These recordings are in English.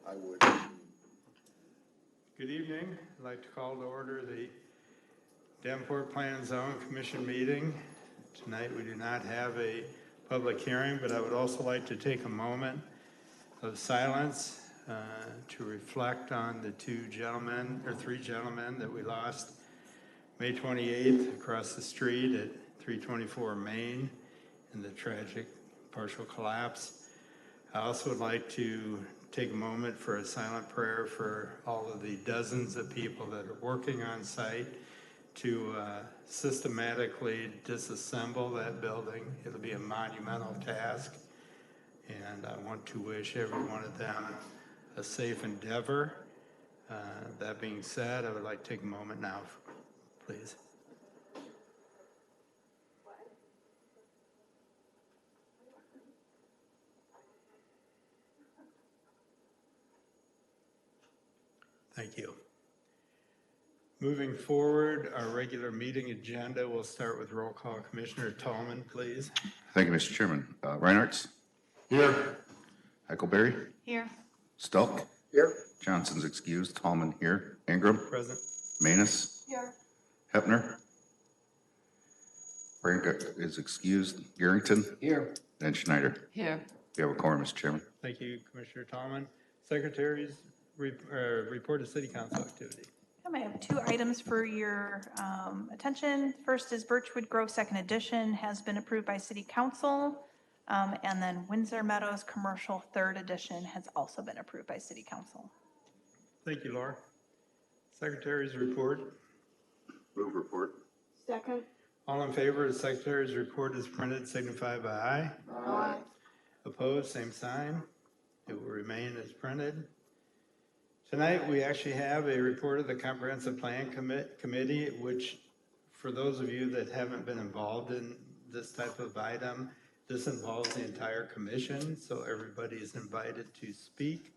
I would. Good evening. I'd like to call to order the Davenport Plan and Zone Commission meeting. Tonight we do not have a public hearing, but I would also like to take a moment of silence to reflect on the three gentlemen that we lost May 28th across the street at 324 Main in the tragic partial collapse. I also would like to take a moment for a silent prayer for all of the dozens of people that are working on site to systematically disassemble that building. It'll be a monumental task, and I want to wish every one of them a safe endeavor. That being said, I would like to take a moment now, please. Thank you. Moving forward, our regular meeting agenda will start with roll call. Commissioner Tallman, please. Thank you, Mr. Chairman. Reinhardt? Here. Heckleberry? Here. Stelk? Here. Johnson's excused. Tallman here. Ingram? Present. Manus? Here. Hepner? Branca is excused. Garrington? Here. And Schneider. Here. We have a quorum, Mr. Chairman. Thank you, Commissioner Tallman. Secretary's report of City Council activity. I have two items for your attention. First is Birchwood Grove Second Edition has been approved by City Council. And then Windsor Meadows Commercial Third Edition has also been approved by City Council. Thank you, Laura. Secretary's report. Move report. Second. All in favor of the Secretary's report as printed signify by aye. Aye. Opposed, same sign. It will remain as printed. Tonight, we actually have a report of the Comprehensive Plan Committee, which, for those of you that haven't been involved in this type of item, this involves the entire commission, so everybody is invited to speak.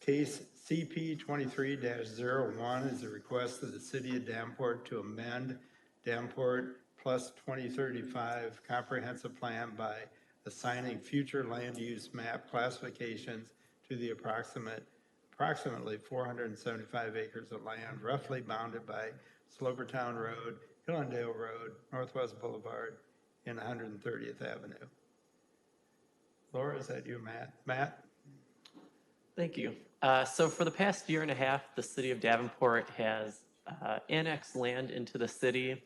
Case CP 23-01 is a request of the City of Davenport to amend Davenport Plus 2035 Comprehensive Plan by assigning future land use map classifications to the approximately 475 acres of land roughly bounded by Slopertown Road, Hillendale Road, Northwest Boulevard, and 130th Avenue. Laura, is that you, Matt? Matt? Thank you. So for the past year and a half, the city of Davenport has annexed land into the city,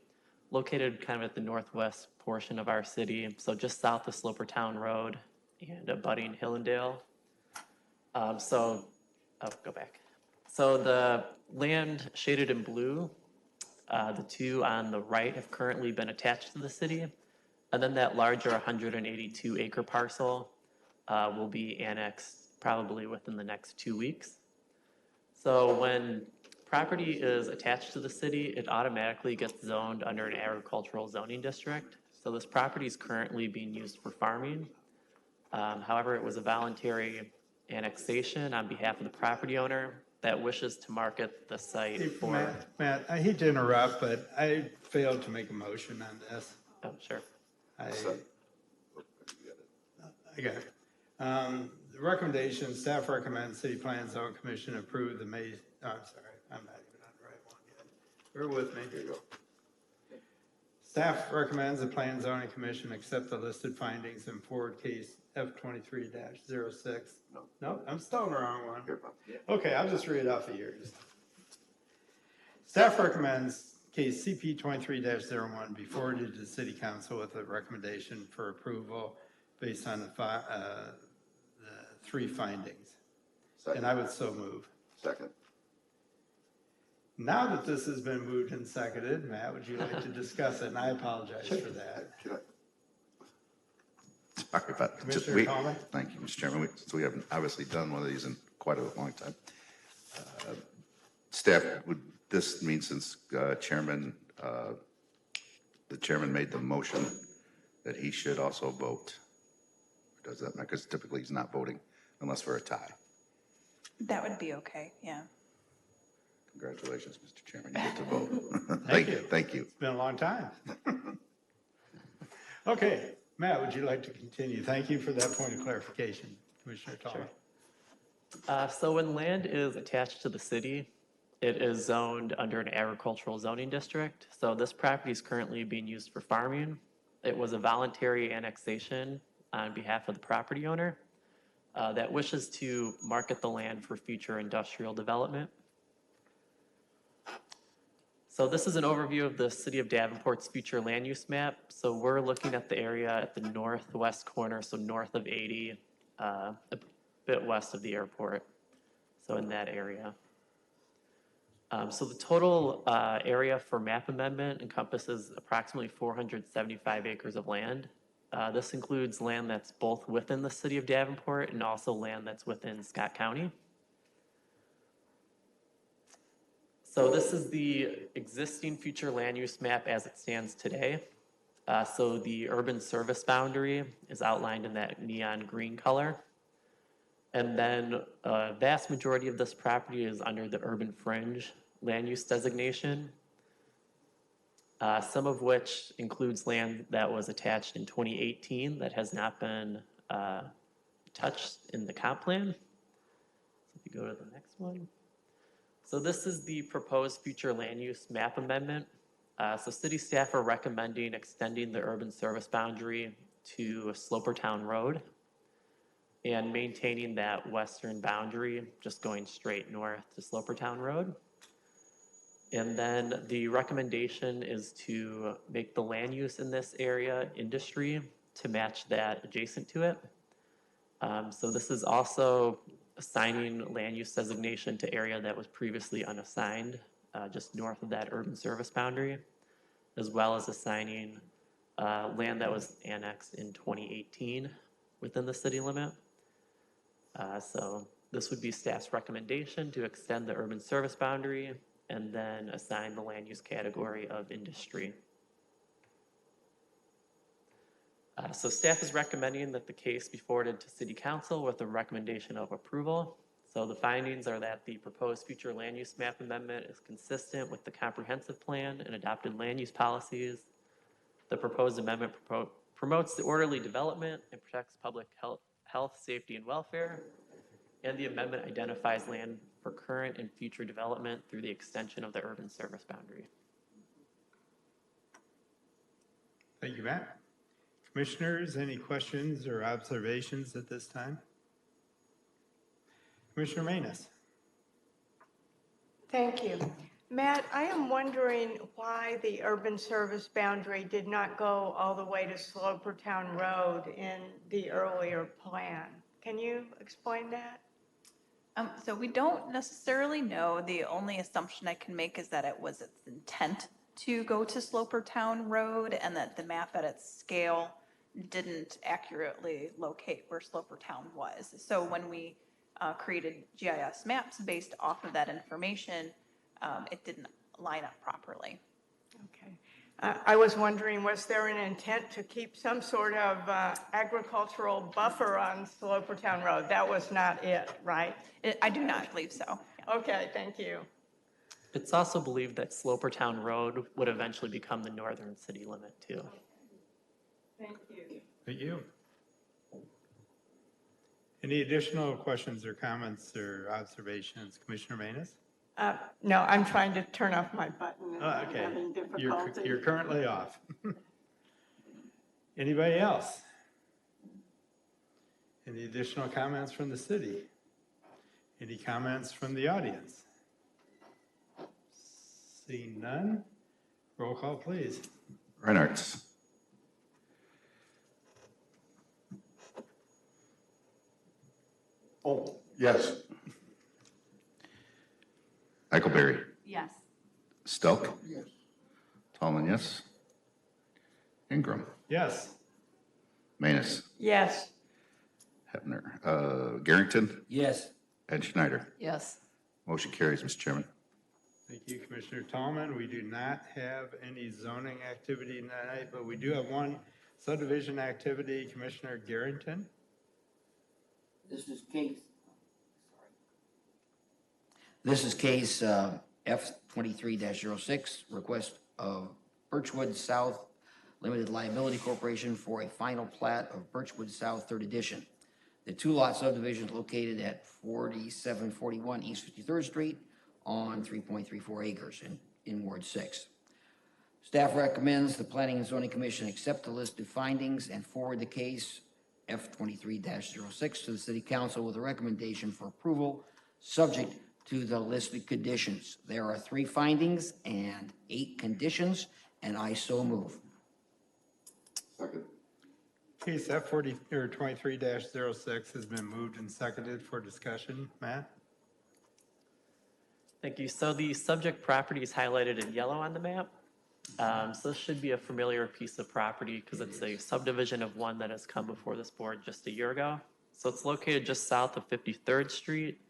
located kind of at the northwest portion of our city, so just south of Slopertown Road and abutting Hillendale. Go back. So the land shaded in blue, the two on the right have currently been attached to the city, and then that larger 182 acre parcel will be annexed probably within the next 2 weeks. So when property is attached to the city, it automatically gets zoned under an agricultural zoning district. So this property is currently being used for farming. However, it was a voluntary annexation on behalf of the property owner that wishes to market the site for... Matt, I hate to interrupt, but I failed to make a motion on this. Oh, sure. I got it. The recommendation, staff recommends City Plan and Zone Commission approve the May, I'm sorry, I'm not even on the right one yet. Bear with me. Here you go. Staff recommends the Plan and Zoning Commission accept the listed findings in forward case F23-06. No, I'm still in the wrong one. Okay, I'll just read it off of yours. Staff recommends case CP 23-01 be forwarded to the City Council with a recommendation for approval based on the three findings. Second. And I would so move. Second. Now that this has been moved and seconded, Matt, would you like to discuss it? And I apologize for that. Sorry about Commissioner Tallman? Thank you, Mr. Chairman. We haven't obviously done one of these in quite a long time. Staff, would this mean since the chairman made the motion that he should also vote? Does that matter? Because typically he's not voting unless for a tie. That would be okay, yeah. Congratulations, Mr. Chairman. You get to vote. Thank you. Thank you. It's been a long time. Okay, Matt, would you like to continue? Thank you for that point of clarification, Commissioner Tallman. So when land is attached to the city, it is zoned under an agricultural zoning district. So this property is currently being used for farming. It was a voluntary annexation on behalf of the property owner that wishes to market the land for future industrial development. So this is an overview of the City of Davenport's future land use map. So we're looking at the area at the northwest corner, so north of 80, a bit west of the airport. So in that area. So the total area for map amendment encompasses approximately 475 acres of land. This includes land that's both within the City of Davenport and also land that's within Scott County. So this is the existing future land use map as it stands today. So the urban service boundary is outlined in that neon green color. And then a vast majority of this property is under the urban fringe land use designation, some of which includes land that was attached in 2018 that has not been touched in the comp plan. So if you go to the next one. So this is the proposed future land use map amendment. So city staff are recommending extending the urban service boundary to Slopertown Road and maintaining that western boundary, just going straight north to Slopertown Road. And then the recommendation is to make the land use in this area industry to match that adjacent to it. So this is also assigning land use designation to area that was previously unassigned, just north of that urban service boundary, as well as assigning land that was annexed in 2018 within the city limit. So this would be staff's recommendation to extend the urban service boundary and then assign the land use category of industry. So staff is recommending that the case be forwarded to City Council with a recommendation of approval. So the findings are that the proposed future land use map amendment is consistent with the comprehensive plan and adopted land use policies. The proposed amendment promotes the orderly development and protects public health, safety, and welfare. And the amendment identifies land for current and future development through the extension of the urban service boundary. Thank you, Matt. Commissioners, any questions or observations at this time? Commissioner Manus. Thank you. Matt, I am wondering why the urban service boundary did not go all the way to Slopertown Road in the earlier plan. Can you explain that? So we don't necessarily know. The only assumption I can make is that it was its intent to go to Slopertown Road and that the map at its scale didn't accurately locate where Slopertown was. So when we created GIS maps based off of that information, it didn't line up properly. Okay. I was wondering, was there an intent to keep some sort of agricultural buffer on Slopertown Road? That was not it, right? I do not believe so. Yeah. Okay, thank you. It's also believed that Slopertown Road would eventually become the northern city limit too. Thank you. Thank you. Any additional questions or comments or observations? Commissioner Manus? No, I'm trying to turn off my button and Oh, I'm okay. having difficulty. You're currently off. Anybody else? Any additional comments from the city? Any comments from the audience? Seeing none, roll call, please. Reinhardt. Oh, yes. Eichelberry. Yes. Stelk. Yes. Tallman, yes. Ingram. Yes. Manus. Yes. Hebner. Garrington. Yes. And Schneider. Yes. Motion carries, Mr. Chairman. Thank you, Commissioner Tallman. We do not have any zoning activity tonight, but we do have one subdivision activity. Commissioner Garrington? This is case F 23-06, request of Birchwood South Limited Liability Corporation for a final plat of Birchwood South Third Edition. The two-lot subdivision is located at 4741 East 53rd Street on 3.34 acres in Ward 6. Staff recommends the Planning and Zoning Commission accept the listed findings and forward the case F23-06 to the City Council with a recommendation for approval, subject to the listed conditions. There are 3 findings and 8 conditions, and I so move. Second. Case F23-06 has been moved and seconded for discussion. Matt? Thank you. So the subject property is highlighted in yellow on the map. So this should be a familiar piece of property because it's a subdivision of one that has come before this board just a year ago. So it's located just south of 53rd Street,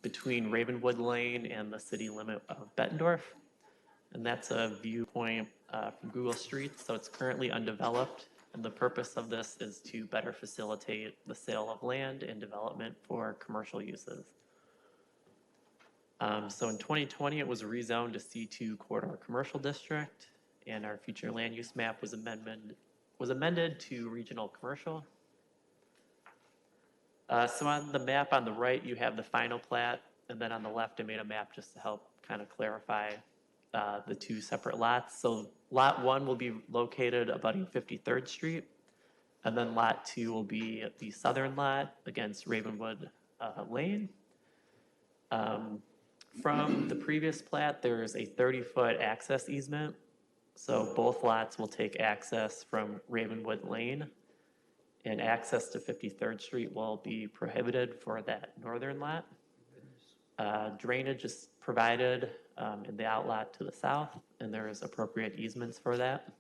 between Ravenwood Lane and the city limit of Bettendorf. And that's a viewpoint from Google Streets. So it's currently undeveloped. And the purpose of this is to better facilitate the sale of land and development for commercial uses. So in 2020, it was rezoned to C2 Corridor Commercial District, and our future land use map was amended to Regional Commercial. So on the map on the right, you have the final plat, and then on the left, I made a map just to help kind of clarify the 2 separate lots. So Lot 1 will be located abutting 53rd Street, and then Lot 2 will be the southern lot against Ravenwood Lane. From the previous plat, there's a 30-foot access easement. So both lots will take access from Ravenwood Lane, and access to 53rd Street will be prohibited for that northern lot. Drainage is provided in the outlot to the south, and there is appropriate easements for that.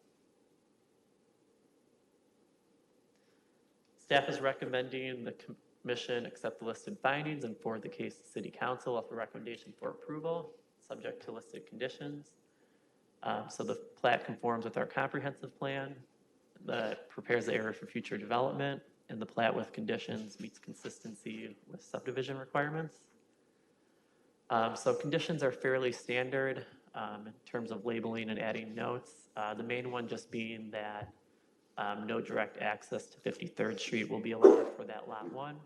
Staff is recommending the Commission accept the listed findings and forward the case to City Council with a recommendation for approval, subject to listed conditions. So the plat conforms with our comprehensive plan that prepares the area for future development, and the plat with conditions meets consistency with subdivision requirements. So conditions are fairly standard in terms of labeling and adding notes. The main one just being that no direct access to 53rd Street will be allowed for that Lot 1.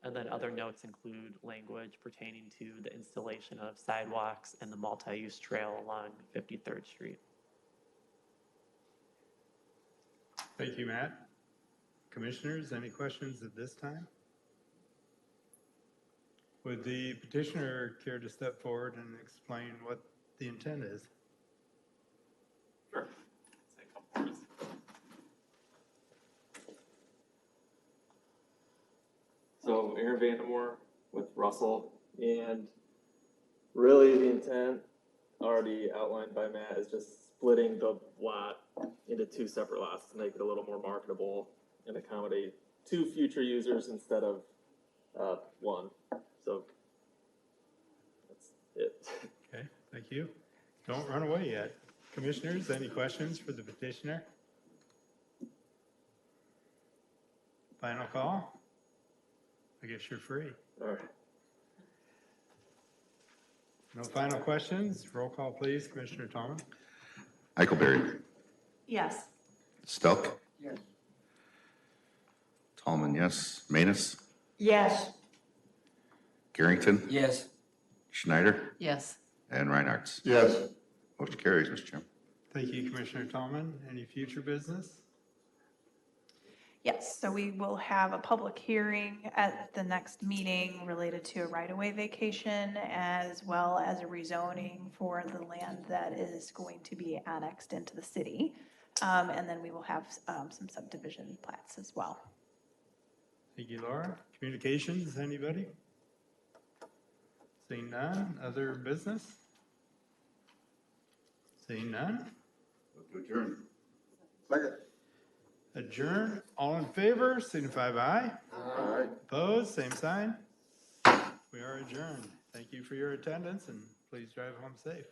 And then other notes include language pertaining to the installation of sidewalks and the multi-use trail along 53rd Street. Thank you, Matt. Commissioners, any questions at this time? Would the petitioner care to step forward and explain what the intent is? Sure. Say a couple words. So Aaron Vandemore with Russell, and really the intent already outlined by Matt is just splitting the lot into 2 separate lots to make it a little more marketable and accommodate 2 future users instead of 1. So that's it. Okay, thank you. Don't run away yet. Commissioners, any questions for the petitioner? Final call? I guess you're free. All right. No final questions? Roll call, please. Commissioner Tallman? Eichelberry. Yes. Stelk. Yes. Tallman, yes. Manus. Yes. Garrington. Yes. Schneider. Yes. And Reinhardt. Yes. Motion carries, Mr. Chairman. Thank you, Commissioner Tallman. Any future business? Yes, so we will have a public hearing at the next meeting related to a right-of-way vacation as well as a rezoning for the land that is going to be annexed into the city. And then we will have some subdivision plats as well. Thank you, Laura. Communications, anybody? Seeing none. Other business? Seeing none. To adjourn. Second. Adjourn. All in favor, signify by aye. Aye. Opposed, same sign. We are adjourned. Thank you for your attendance, and please drive home safe.